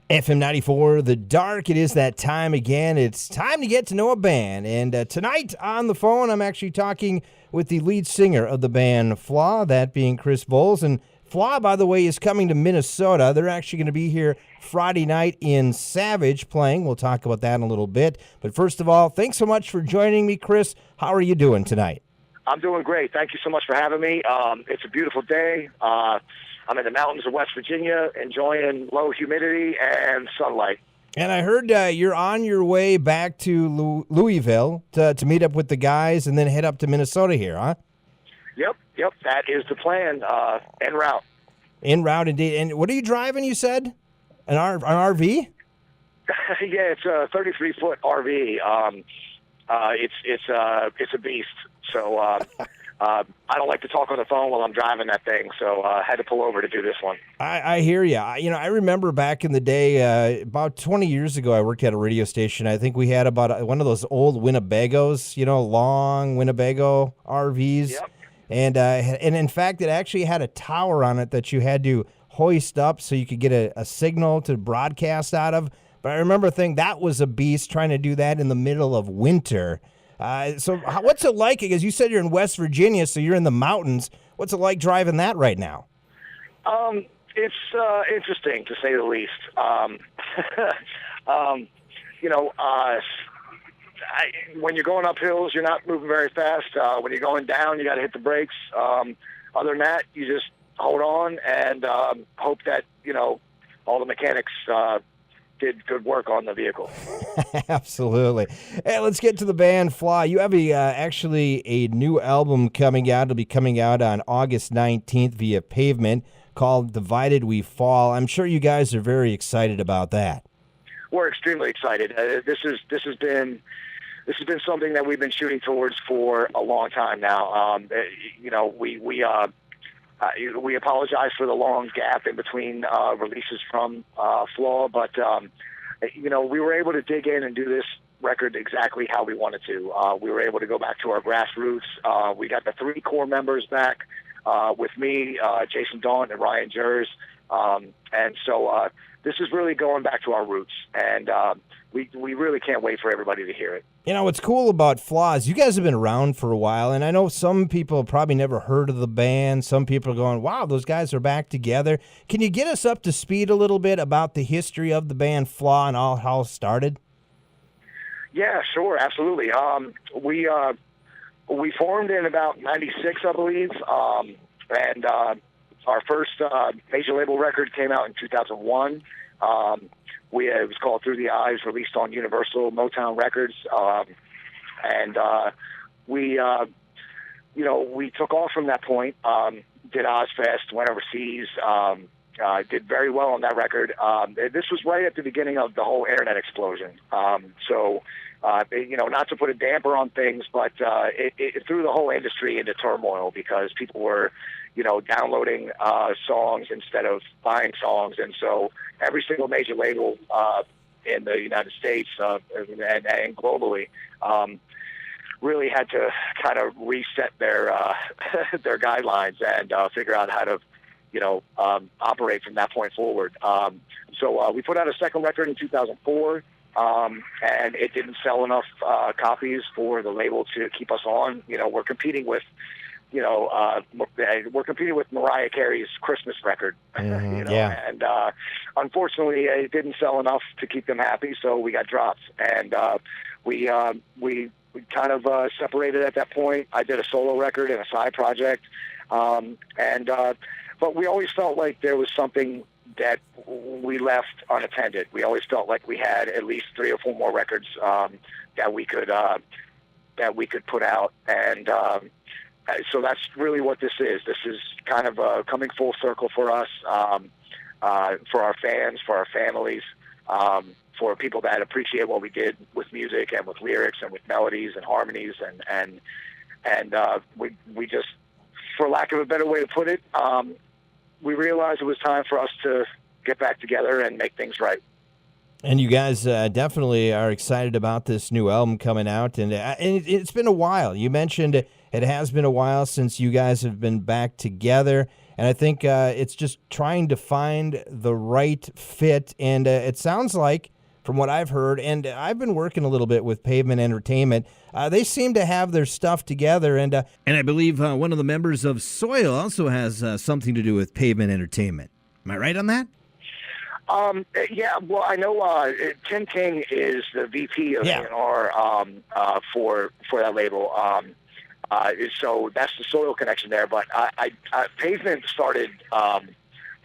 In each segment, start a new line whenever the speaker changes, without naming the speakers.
FM 94, The Dark. It is that time again. It's time to get to know a band. And tonight on the phone, I'm actually talking with the lead singer of the band Flaw, that being Chris Volz. And Flaw, by the way, is coming to Minnesota. They're actually going to be here Friday night in Savage playing. We'll talk about that in a little bit. But first of all, thanks so much for joining me, Chris. How are you doing tonight?
I'm doing great. Thank you so much for having me. It's a beautiful day. I'm in the mountains of West Virginia, enjoying low humidity and sunlight.
And I heard you're on your way back to Louisville to meet up with the guys and then head up to Minnesota here, huh?
Yep. That is the plan. En route.
En route, indeed. And what are you driving, you said? An RV?
Yeah, it's a 33-foot RV. It's a beast. So I don't like to talk on the phone while I'm driving that thing, so I had to pull over to do this one.
I hear you. I remember back in the day, about 20 years ago, I worked at a radio station. I think we had about one of those old Winnebagos, long Winnebago RVs.
Yep.
And in fact, it actually had a tower on it that you had to hoist up so you could get a signal to broadcast out of. But I remember thinking that was a beast, trying to do that in the middle of winter. So what's it like? Because you said you're in West Virginia, so you're in the mountains. What's it like driving that right now?
It's interesting, to say the least. When you're going up hills, you're not moving very fast. When you're going down, you got to hit the brakes. Other than that, you just hold on and hope that, all the mechanics did good work on the vehicle.
Absolutely. Hey, let's get to the band Flaw. You have actually a new album coming out. It'll be coming out on August 19th via Pavement, called Divided We Fall. I'm sure you guys are very excited about that.
We're extremely excited. This has been something that we've been shooting towards for a long time now. We apologize for the long gap in between releases from Flaw, but we were able to dig in and do this record exactly how we wanted to. We were able to go back to our grassroots. We got the three core members back with me, Jason Daunt, and Ryan Jers, and so this is really going back to our roots, and we really can't wait for everybody to hear it.
What's cool about Flaw is you guys have been around for a while, and I know some people have probably never heard of the band. Some people are going, wow, those guys are back together. Can you get us up to speed a little bit about the history of the band Flaw and how it started?
Yeah, sure, absolutely. We formed in about 96, I believe, and our first major label record came out in 2001. It was called Through the Eyes, released on Universal Motown Records, and we took off from that point. Did Ozfest, went overseas, did very well on that record. This was right at the beginning of the whole internet explosion. Not to put a damper on things, but it threw the whole industry into turmoil because people were, downloading songs instead of buying songs. And so every single major label in the United States and globally really had to kind of reset their guidelines and figure out how to, operate from that point forward. So we put out a second record in 2004. And it didn't sell enough copies for the label to keep us on. We're competing with, Mariah Carey's Christmas record.
Yeah.
And unfortunately, it didn't sell enough to keep them happy, so we got dropped. And we kind of separated at that point. I did a solo record and a side project, but we always felt like there was something that we left unattended. We always felt like we had at least 3 or 4 more records that we could put out, and so that's really what this is. This is kind of coming full circle for us, for our fans, for our families, for people that appreciate what we did with music and with lyrics and with melodies and harmonies, and we just, for lack of a better way to put it, we realized it was time for us to get back together and make things right.
And you guys definitely are excited about this new album coming out, and it's been a while. You mentioned it has been a while since you guys have been back together, And I think it's just trying to find the right fit. And it sounds like, from what I've heard, and I've been working a little bit with Pavement Entertainment, they seem to have their stuff together. And I believe one of the members of Soil also has something to do with Pavement Entertainment. Am I right on that?
Yeah, well, I know Tim King is the VP of A&R for that label. So that's the Soil connection there. But Pavement started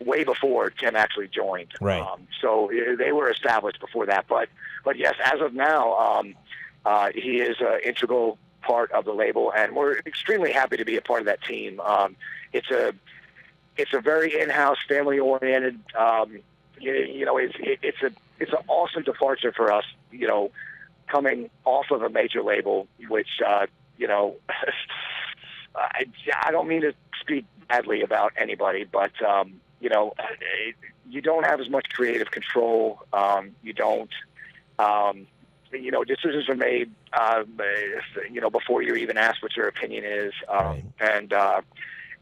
way before Tim actually joined.
Right.
So they were established before that. But yes, as of now, he is an integral part of the label, and we're extremely happy to be a part of that team. It's a very in-house, family-oriented. It's an awesome departure for us. Coming off of a major label, which I don't mean to speak badly about anybody, but you don't have as much creative control. You don't. Decisions are made, before you're even asked what your opinion is,
Right.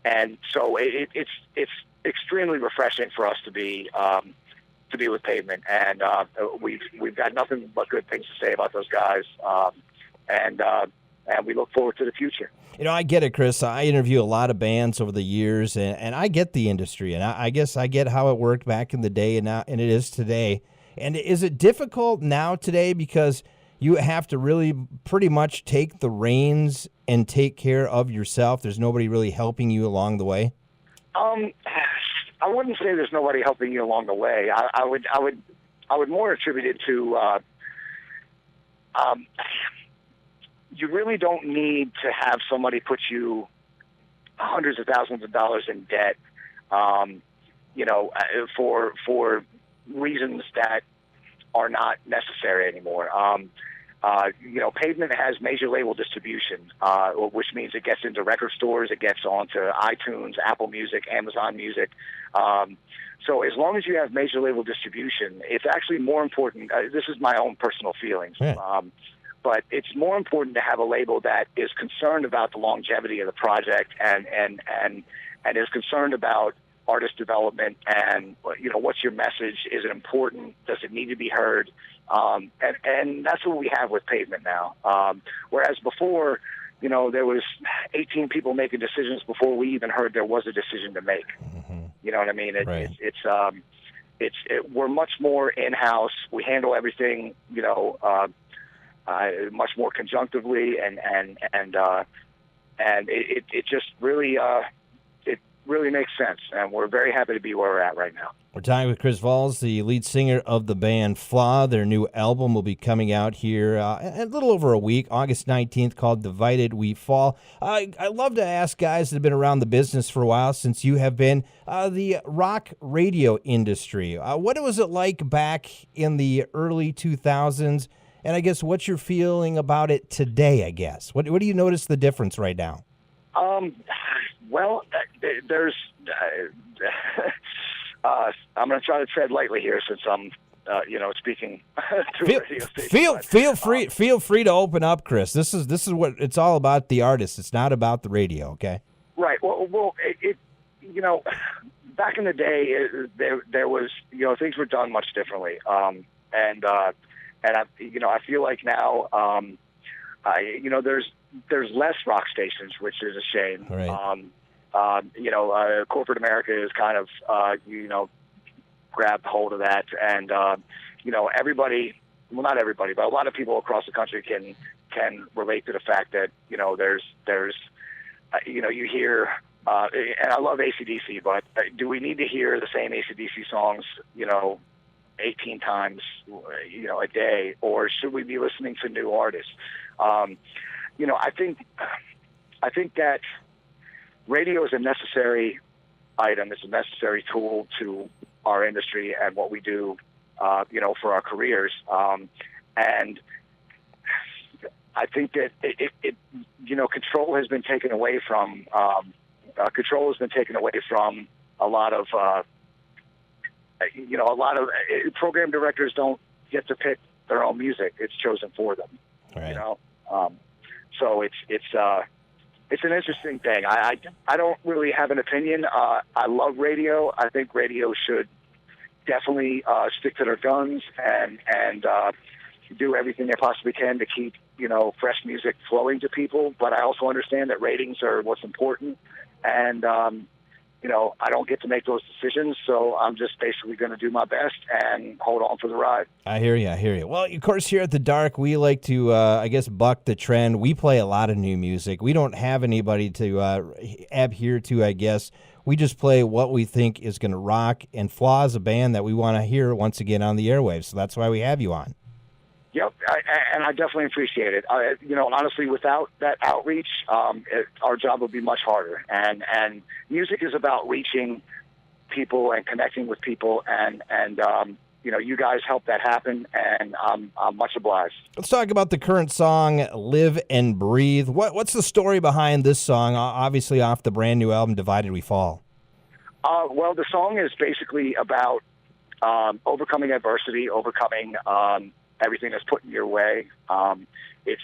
and so it's extremely refreshing for us to be with Pavement, and we've got nothing but good things to say about those guys, and we look forward to the future.
I get it, Chris. I interview a lot of bands over the years, and I get the industry, and I guess I get how it worked back in the day and it is today. And is it difficult now today because you have to really pretty much take the reins and take care of yourself? There's nobody really helping you along the way?
I wouldn't say there's nobody helping you along the way. I would more attribute it to you really don't need to have somebody put you hundreds of thousands of dollars in debt, for reasons that are not necessary anymore. Pavement has major label distribution, which means it gets into record stores, it gets onto iTunes, Apple Music, Amazon Music. So as long as you have major label distribution, it's actually more important. This is my own personal feelings.
Yeah.
But it's more important to have a label that is concerned about the longevity of the project and is concerned about artist development and, what's your message? Is it important? Does it need to be heard? And that's what we have with Pavement now. Whereas before, there was 18 people making decisions before we even heard there was a decision to make.
Mm-hmm.
You know what I mean?
Right.
We're much more in-house. We handle everything, much more conjunctively, and it just really it really makes sense, and we're very happy to be where we're at right now.
We're talking with Chris Volz, the lead singer of the band Flaw. Their new album will be coming out here in a little over a week, August 19th, called Divided We Fall. I love to ask guys that have been around the business for a while, since you have been the rock radio industry. What was it like back in the early 2000s? And I guess what's your feeling about it today, I guess? What do you notice the difference right now?
Well, there's... I'm going to try to tread lightly here since I'm, speaking to a radio station.
Feel free to open up, Chris. This is what it's all about. The artist. It's not about the radio. Okay. Right.
Well, back in the day, there was, things were done much differently. And I feel like now, there's less rock stations, which is a shame.
Right.
Corporate America is kind of, grabbed hold of that. And, everybody, well, not everybody, but a lot of people across the country can relate to the fact that, there's you hear, and I love AC/DC, but do we need to hear the same AC/DC songs, 18 times, a day, or should we be listening to new artists? I think that radio is a necessary item. It's a necessary tool to our industry and what we do, for our careers. And I think that control has been taken away from a lot of program directors don't get to pick their own music. It's chosen for them.
Right.
So It's an interesting thing. I don't really have an opinion. I love radio. I think radio should definitely stick to their guns and do everything they possibly can to keep fresh music flowing to people. But I also understand that ratings are what's important, and I don't get to make those decisions, so I'm just basically going to do my best and hold on for the ride.
I hear you. I hear you. Well, of course, here at The Dark, we like to, I guess, buck the trend. We play a lot of new music. We don't have anybody to adhere to, I guess. We just play what we think is going to rock, and Flaw is a band that we want to hear once again on the airwaves, so that's why we have you on.
Yep, and I definitely appreciate it. Honestly, without that outreach, our job would be much harder. And music is about reaching people and connecting with people, and you guys help that happen, and I'm much obliged.
Let's talk about the current song, Live and Breathe. What's the story behind this song, obviously off the brand new album, Divided We Fall?
Well, the song is basically about overcoming adversity, overcoming everything that's put in your way. It's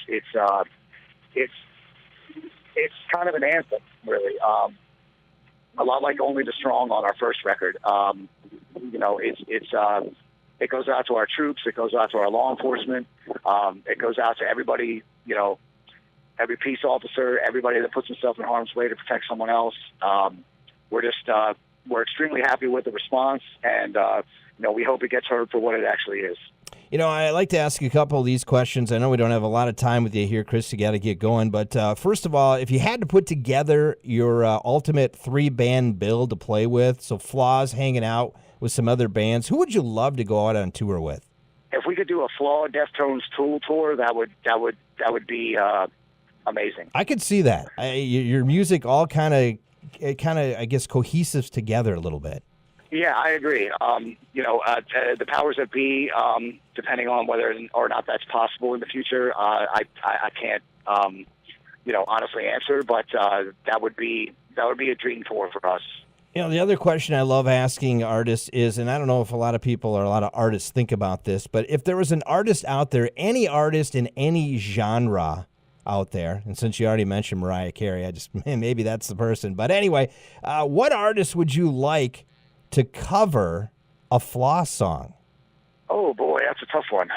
kind of an anthem, really. A lot like Only the Strong on our first record. It goes out to our troops. It goes out to our law enforcement. It goes out to everybody. Every peace officer, everybody that puts himself in harm's way to protect someone else. We're extremely happy with the response, and we hope it gets heard for what it actually is.
I like to ask you a couple of these questions. I know we don't have a lot of time with you here, Chris. You got to get going. But first of all, if you had to put together your ultimate 3-band bill to play with, so Flaw's hanging out with some other bands, who would you love to go out on tour with?
If we could do a Flaw, Deftones, Tool tour, that would be amazing.
I could see that. Your music all kind of, I guess, cohesives together a little bit.
Yeah, I agree. The powers that be, depending on whether or not that's possible in the future, I can't, honestly answer. But that would be a dream tour for us.
The other question I love asking artists is, and I don't know if a lot of people or a lot of artists think about this, but if there was an artist out there, any artist in any genre out there, and since you already mentioned Mariah Carey, maybe that's the person. But anyway, what artist would you like to cover a Flaw song?
Oh boy, that's a tough one.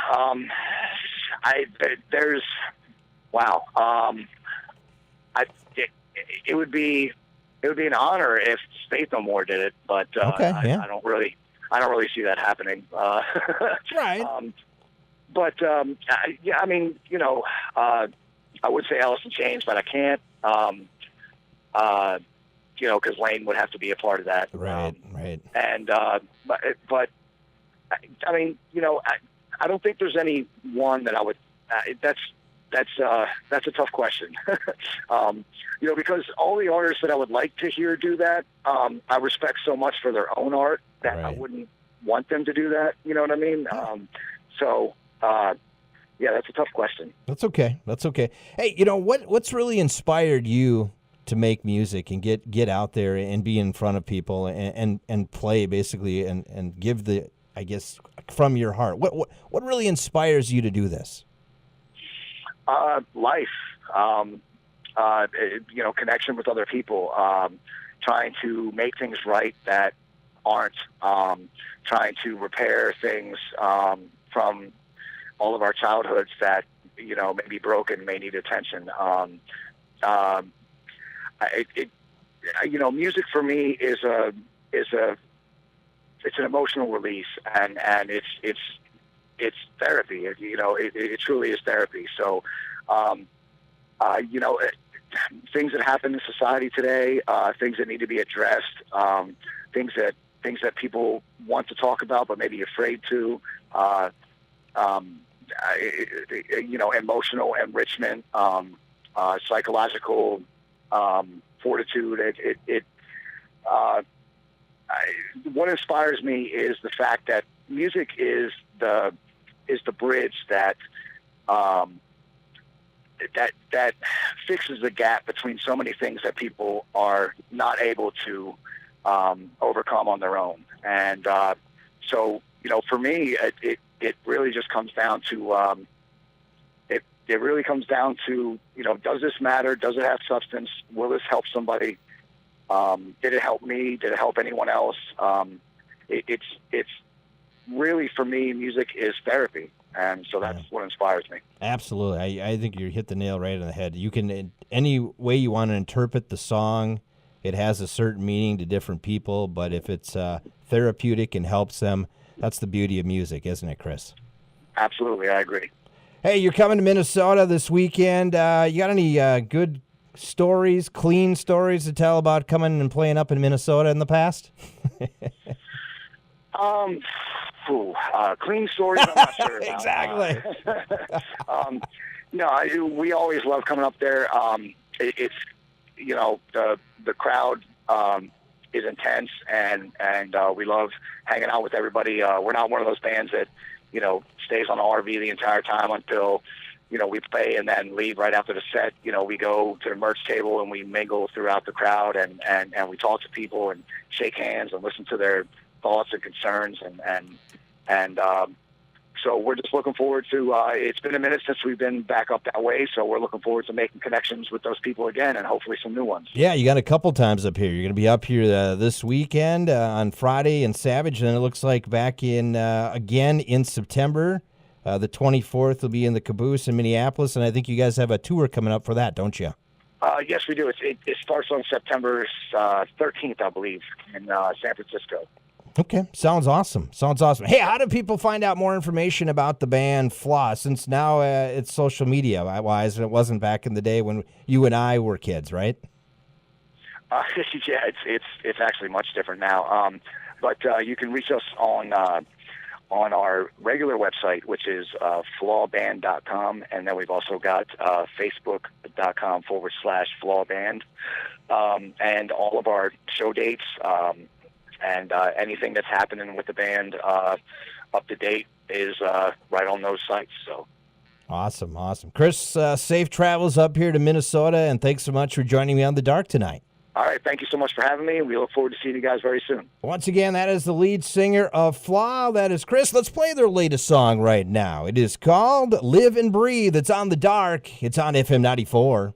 It would be an honor if Faith No More did it, but
okay, yeah.
I don't really see that happening.
Right.
I would say Alice in Chains, but I can't. Because Lane would have to be a part of that.
Right.
And but I don't think there's any one that I would. That's a tough question. Because all the artists that I would like to hear do that, I respect so much for their own art that
right.
I wouldn't want them to do that. You know what I mean? Yeah, that's a tough question.
That's okay. Hey, what's really inspired you to make music and get out there and be in front of people and play basically and give the, I guess, from your heart? What really inspires you to do this?
Life, connection with other people, trying to make things right that aren't, trying to repair things from all of our childhoods that may be broken, may need attention. Music for me is it's an emotional release, and it's therapy. It truly is therapy. So, things that happen in society today, things that need to be addressed, things that people want to talk about but maybe afraid to. Emotional enrichment, psychological fortitude. What inspires me is the fact that music is the bridge that fixes the gap between so many things that people are not able to overcome on their own. And for me, it really just comes down to it really comes down to, does this matter? Does it have substance? Will this help somebody? Did it help me? Did it help anyone else? It's really, for me, music is therapy. And so that's what inspires me.
Absolutely. I think you hit the nail right on the head. You can, any way you want to interpret the song, it has a certain meaning to different people, but if it's therapeutic and helps them, that's the beauty of music, isn't it, Chris?
Absolutely, I agree.
Hey, you're coming to Minnesota this weekend. You got any good stories, clean stories to tell about coming and playing up in Minnesota in the past?
Clean stories, I'm not sure about.
Exactly.
We always love coming up there. It's the crowd is intense, and we love hanging out with everybody. We're not one of those bands that stays on the RV the entire time until we play and then leave right after the set. We go to the merch table and we mingle throughout the crowd, and we talk to people and shake hands and listen to their thoughts and concerns, and so we're just looking forward to, it's been a minute since we've been back up that way, so we're looking forward to making connections with those people again and hopefully some new ones.
Yeah, you got a couple times up here. You're going to be up here this weekend on Friday in Savage, and it looks like back in again in September. The 24th will be in the Caboose in Minneapolis, and I think you guys have a tour coming up for that, don't you?
Yes, we do. It starts on September 13th, I believe, in San Francisco.
Okay, sounds awesome. Hey, how do people find out more information about the band Flaw, since now it's social media-wise, and it wasn't back in the day when you and I were kids, right?
Yeah, it's actually much different now. But you can reach us on our regular website, which is flawband.com, and then we've also got facebook.com/flawband, and all of our show dates, and anything that's happening with the band up to date is right on those sites. So
awesome. Chris, safe travels up here to Minnesota, and thanks so much for joining me on The Dark tonight.
All right, thank you so much for having me. We look forward to seeing you guys very soon.
Once again, that is the lead singer of Flaw. That is Chris. Let's play their latest song right now. It is called Live and Breathe. It's on The Dark. It's on FM 94.